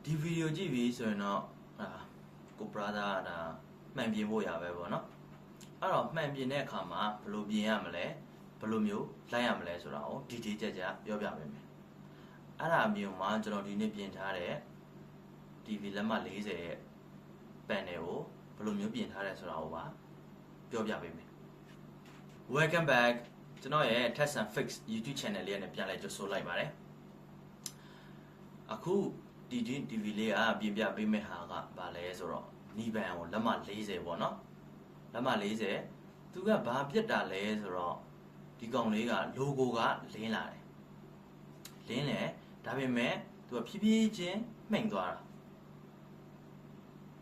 ဒီဗီဒီယိုကြည့်ပြီးဆိုရင်တော့ကို brother ဒါမှန်ပြင်ဖို့ရပဲပေါ့နော်အဲ့တော့မှန်ပြင်တဲ့အခါမှာဘယ်လိုပြင်ရမလဲဘယ်လိုမျိုးလိုက်ရမလဲဆိုတာကိုဒီကြကြပြောပြပေးမယ်အဲ့ဒါမျိုးမှာကျွန်တော်ဒီနေ့ပြင်ထားတဲ့ TV လက်မှတ်40ရဲ့ panel ကိုဘယ်လိုမျိုးပြင်ထားလဲဆိုတာကိုပါပြောပြပေးမယ် Welcome back ကျွန်တော်ရဲ့ Test and Fix YouTube channel လေးနဲ့ပြန်လဲကြိုဆိုလိုက်ပါတယ်အခုဒီ TV လေးကပြင်ပြပေးမယ့်ဟာကဘာလဲဆိုတော့နီးပန်ကိုလက်မှတ်40ပေါ့နော်လက်မှတ်40သူကဘာပြစ်တာလဲဆိုတော့ဒီကောင်လေးက logo ကလင်းလာတယ်လင်းတယ်ဒါပေမဲ့သူကဖြည်းဖြည်းချင်းမှိန်သွားတာ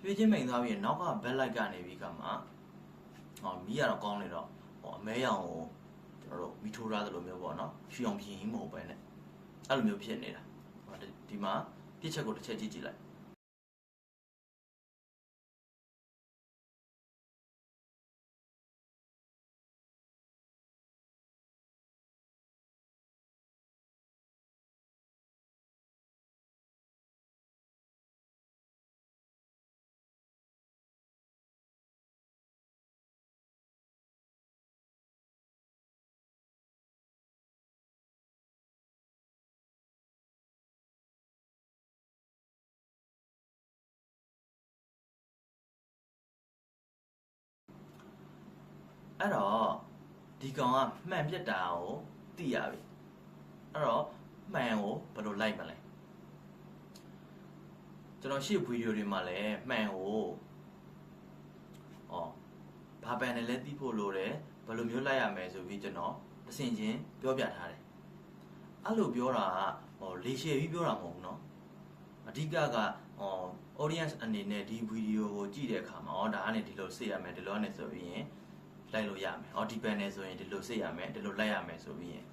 ဖြည်းဖြည်းချင်းမှိန်သွားပြီးနောက်က backlight ကနေပြီးကမှမီးကတော့ကောင်းနေတော့အမဲရောင်ကိုကျွန်တော်တို့မီထိုးထားသလိုမျိုးပေါ့နော်ဖြူအောင်ပြင်မဟုတ်ပဲနဲ့အဲ့လိုမျိုးဖြစ်နေတာဒီမှာပြစ်ချက်ကိုတစ်ချက်ကြည့်လိုက်အဲ့တော့ဒီကောင်ကမှန်ပြတ်တာကိုသိရပြီအဲ့တော့မှန်ကိုဘယ်လိုလိုက်မလဲကျွန်တော်ရှေ့ဗီဒီယိုတွေမှာလည်းမှန်ကိုဘာပန်နဲ့လဲသိဖို့လိုတယ်ဘယ်လိုမျိုးလိုက်ရမယ်ဆိုပြီးကျွန်တော်အစဉ်ချင်းပြောပြထားတယ်အဲ့လိုပြောတာကလေရှည်ပြီးပြောတာမဟုတ်ဘူးเนาะအဓိကကaudience အနေနဲ့ဒီဗီဒီယိုကိုကြည့်တဲ့အခါမှာဒါကနေဒီလိုစစ်ရမယ်ဒီလိုနဲ့ဆိုပြီးရင်လိုက်လို့ရမယ်။ဒီ panel ဆိုရင်ဒီလိုစစ်ရမယ်ဒီလိုလိုက်ရမယ်ဆိုပြီးရင်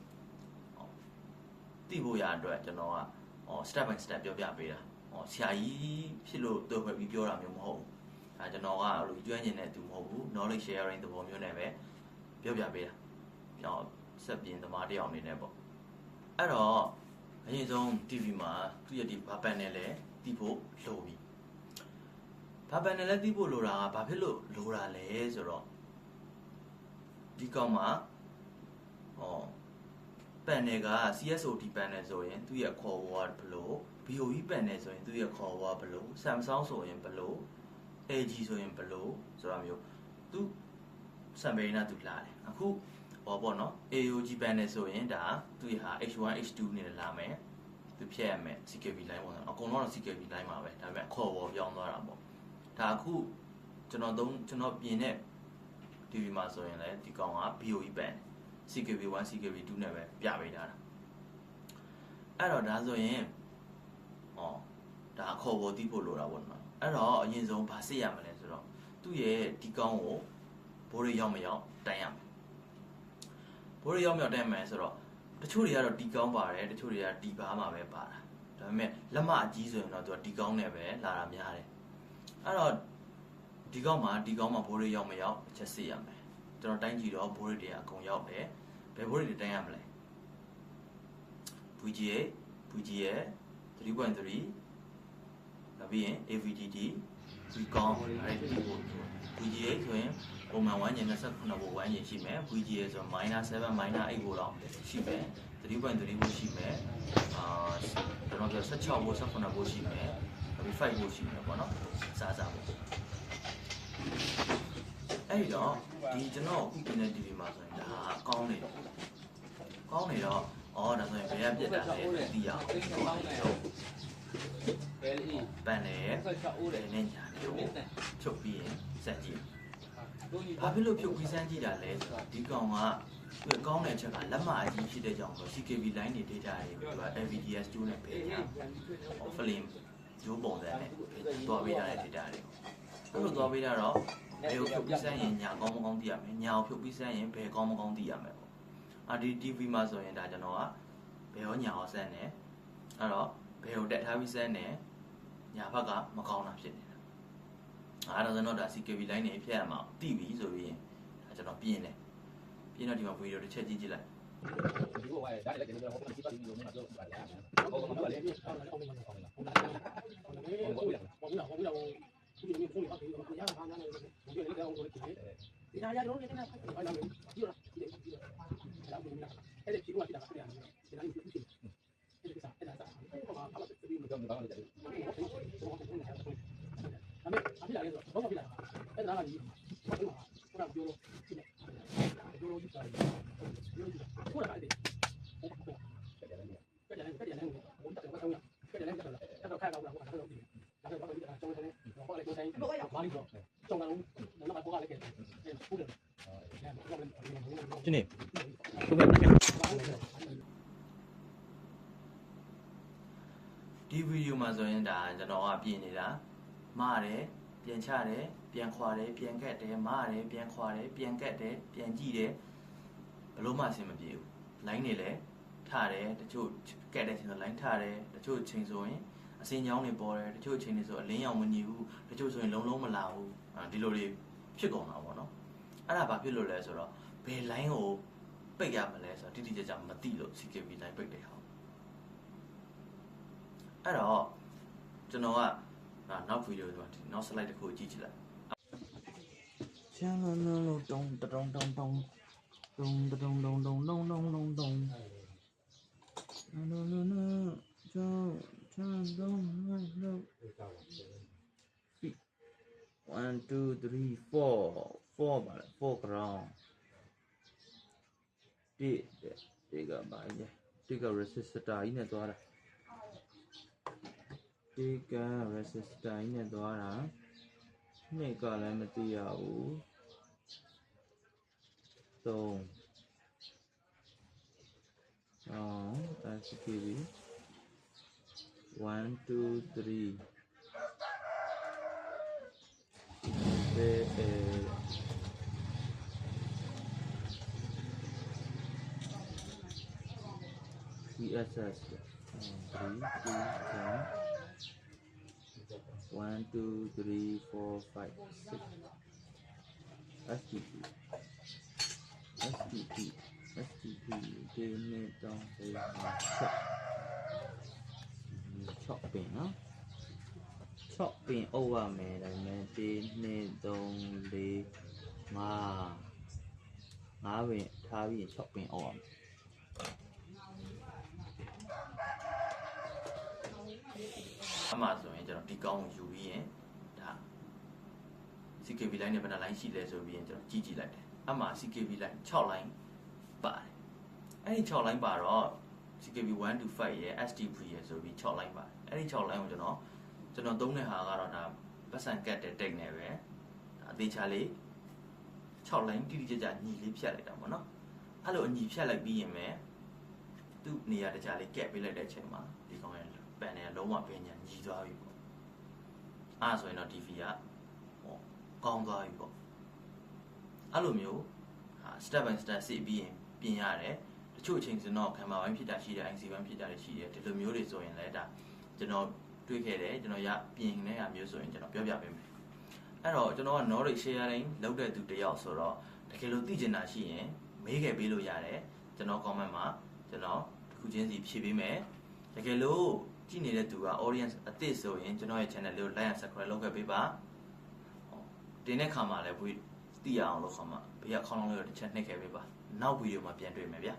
သိဖို့ရအတွက်ကျွန်တော်ကstep by step ပြောပြပေးတာ။ဆရာကြီးဖြစ်လို့တွေ့ခွင့်ပြီးပြောတာမျိုးမဟုတ်ဘူး။ဒါကျွန်တော်ကအဲ့လိုကျွမ်းကျင်တဲ့သူမဟုတ်ဘူး knowledge sharing သဘောမျိုးနဲ့ပဲပြောပြပေးတာ။ကျွန်တော်ဆက်ပြင်သမားတယောက်အနေနဲ့ပေါ့။အဲ့တော့အရင်ဆုံး TV မှာသူ့ရဲ့ဒီဘာ panel လဲသိဖို့လိုပြီ။ဘာ panel လဲသိဖို့လိုတာကဘာဖြစ်လို့လိုတာလဲဆိုတော့ဒီကောင်မှာpanel က CSOT panel ဆိုရင်သူ့ရဲ့ခေါ်ဝါဘယ်လို BOE panel ဆိုရင်သူ့ရဲ့ခေါ်ဝါဘယ်လို Samsung ဆိုရင်ဘယ်လို LG ဆိုရင်ဘယ်လိုဆိုတာမျိုးသူ sample နဲ့သူလာတယ်အခုပေါ့နော် AOG panel ဆိုရင်ဒါသူ့ရဲ့ဟာ H1 H2 နဲ့လာမယ်သူဖြတ်ရမယ် CKV line ပေါ့နော်အကုန်လုံးတော့ CKV line မှာပဲဒါပေမဲ့ခေါ်ဝါပြောင်းသွားတာပေါ့ဒါအခုကျွန်တော်ပြင်တဲ့TV မှာဆိုရင်လည်းဒီကောင်က BOE band CKV1 CKV2 နဲ့ပဲပြပေးထားတာအဲ့တော့ဒါဆိုရင်ဒါခေါ်ပေါ်သိဖို့လိုတာပေါ့နော်အဲ့တော့အရင်ဆုံးဗာစစ်ရမလဲဆိုတော့သူ့ရဲ့ဒီကောင်ကိုဘိုးရရောက်မရောက်တိုင်ရမယ်ဘိုးရရောက်မရောက်တိုင်မယ်ဆိုတော့တချို့တွေကတော့ဒီကောင်ပါတယ်တချို့တွေကဒီဘားမှာပဲပါတာဒါပေမဲ့လက်မအကြီးဆိုရင်တော့သူကဒီကောင်နဲ့ပဲလာတာများတယ်အဲ့တော့ဒီကောင်မှာဘိုးရရောက်မရောက်ချက်စစ်ရမယ်ကျွန်တော်တိုင်းကြည့်တော့ဘိုးရတွေအကုန်ရောက်တယ်ဘယ်ဘိုးရတွေတိုင်းရမလဲ VGA 3.3 နောက်ပြီးရင် AVGD Vcom အဲ့ဒီဘိုး VGA ဆိုရင်ပုံမှန်ဝမ်းကျင်29ဘိုးဝမ်းကျင်ရှိမယ် VGA ဆိုရင်-7 -8ဘိုးလောက်ရှိမယ် 3.3 ဘိုးရှိမယ်ကျွန်တော်ပြော16ဘိုး18ဘိုးရှိမယ်နောက်ပြီး5ဘိုးရှိမယ်ပေါ့နော်စားပေါ့အဲ့တော့ဒီကျွန်တော်အခုပြင်တဲ့ TV မှာဆိုရင်ဒါကောင်းနေတော့ဒါဆိုရင်ဘယ်ကပြတ်တာလဲသိရအောင်ပန်နေနဲ့ညာလေးကိုဖြုတ်ပြီးရင်စက်ကြည့်ဘာဖြစ်လို့ဖြုတ်ပြီးစမ်းကြည့်တာလဲဆိုတော့ဒီကောင်ကသူကောင်းတဲ့အချက်ကလက်မအကြီးဖြစ်တဲ့ကြောင့်ဆို CKV line တွေ data တွေကိုသူက LVDS2 နဲ့ပေးတာfilm ရိုးပုံစံနဲ့သွားပေးထားတဲ့ data တွေအဲ့လိုသွားပေးတာတော့ဘယ်ကိုဖြုတ်ပြီးစမ်းရင်ညာကောင်းမကောင်းသိရမယ်ညာကိုဖြုတ်ပြီးစမ်းရင်ဘယ်ကောင်းမကောင်းသိရမယ်ပေါ့ဒီ TV မှာဆိုရင်ဒါကျွန်တော်ကဘယ်ရောညာရောစမ်းတယ်အဲ့တော့ဘယ်ကိုတက်ထားပြီးစမ်းတယ်ညာဘက်ကမကောင်းတာဖြစ်နေတာအဲ့တော့ကျွန်တော်ဒါ CKV line တွေဖြတ်ရမှာသိပြီဆိုပြီးရင်ဒါကျွန်တော်ပြင်တယ်ပြင်တော့ဒီမှာဗီဒီယိုတစ်ချက်ကြည့်လိုက်ဒီကိုဝိုင်းဒါလည်းကျွန်တော်ဟိုမှာဒီပတ်ပြီးလို့မပြောပါဘူး ဒီနေ့ခုပဲပြန် ဒီဗီဒီယိုမှာဆိုရင်ဒါကျွန်တော်ကပြင်နေတာမှားတယ်ပြန်ချတယ်ပြန်ခွာတယ်ပြန်ကက်တယ်မှားတယ်ပြန်ခွာတယ်ပြန်ကက်တယ်ပြန်ကြည့်တယ်ဘလို့မှအဆင်မပြေဘူး line နေလဲထားတယ်တချို့ကက်တဲ့ချိန်ဆို line ထားတယ်တချို့ချိန်ဆိုရင်အစင်းချောင်းတွေပေါ်တယ်တချို့ချိန်တွေဆိုအလင်းရောင်မညီဘူးတချို့ဆိုရင်လုံးလုံးမလာဘူးဒီလိုတွေဖြစ်ကုန်တာပေါ့နော်အဲ့ဒါဘာဖြစ်လို့လဲဆိုတော့ဘယ် line ကိုပိတ်ရမလဲဆိုတော့တိတိကျကျမသိလို့ CKB line ပိတ်တယ်ဟောအဲ့တော့ကျွန်တော်ကနောက်ဗီဒီယိုဒီမှာနောက် slide တစ်ခုကြည့်ကြည့်လိုက်ချမ်းလုံးလုံးတုံးတုံးတုံးတုံးတုံးတုံးတုံးတုံးတုံးတုံးတုံးတုံးကျောင်းချမ်းလုံးလုံး 1 2 3 4ပါလေ4 ground ဒီကပါရဲ့ဒီက resistor ကြီးနဲ့သွားတာဒီက resistor ကြီးနဲ့သွားတာနှစ်ကလည်းမသိရဘူး3SKB 1 2 3ESS 3 2 1 2 3 4 5 6 STP ဒီနေ့တော့6ပင်နော်6ပင်အုပ်ရမယ်ဒါပေမဲ့ဒီနေ့3 4 5ပင်ထားပြီး6ပင်အုပ်ရမယ်အမှဆိုရင်ကျွန်တော်ဒီကောင်းကိုယူပြီးရင်ဒါ CKB line နဲ့ဘယ်နှ line ရှိလဲဆိုပြီးရင်ကျွန်တော်ကြည့်လိုက်တယ်အမှ CKB line 6 line ပါတယ်အဲ့ဒီ6 line ပါတော့ CKB 1 to 5ရဲ့ STP ရဲ့ဆိုပြီး6 line ပါတယ်အဲ့ဒီ6 line ကိုကျွန်တော်သုံးတဲ့ဟာကတော့ဒါပတ်စံကတ်တဲ့တိတ်နဲ့ပဲအသေးချာလေး6 line တိတိကျကျညီလေးဖြတ်လိုက်တာပေါ့နော်အဲ့လိုအညီဖြတ်လိုက်ပြီးရင်ပဲသူ့နေရာတခြားလေးကက်ပေးလိုက်တဲ့အချိန်မှာဒီကောင်ရဲ့ပန်နဲ့လုံးဝပင်ညာညီသွားပြီပေါ့အဲ့ဆိုရင်တော့ TV ကကောင်းသွားပြီပေါ့အဲ့လိုမျိုးstep by step စစ်ပြီးရင်ပြင်ရတယ်တချို့အချိန်စတော့ခံပါပိုင်းဖြစ်တာရှိတယ် IC ပိုင်းဖြစ်တာရှိတယ်ဒီလိုမျိုးတွေဆိုရင်လည်းဒါကျွန်တော်တွေ့ခဲ့တယ်ကျွန်တော်ပြင်နေတာမျိုးဆိုရင်ကျွန်တော်ပြောပြပေးမယ်အဲ့တော့ကျွန်တော်က knowledge sharing လုပ်တဲ့သူတယောက်ဆိုတော့တကယ်လို့သိချင်တာရှိရင်မေးခဲ့ပေးလို့ရတယ်ကျွန်တော် comment မှာကျွန်တော်တစ်ခုချင်းစီဖြည့်ပေးမယ်တကယ်လို့ကြည့်နေတဲ့သူက audience အသစ်ဆိုရင်ကျွန်တော်ရဲ့ channel လေးကို like and subscribe လုပ်ခဲ့ပေးပါတင်တဲ့ခါမှာလည်းဘွေသိရအောင်လို့ခေါ်မှာဘေးကခေါင်းလုံးလေးကိုတစ်ချက်နှိပ်ခဲ့ပေးပါနောက်ဗီဒီယိုမှာပြန်တွေ့မယ်ဗျာ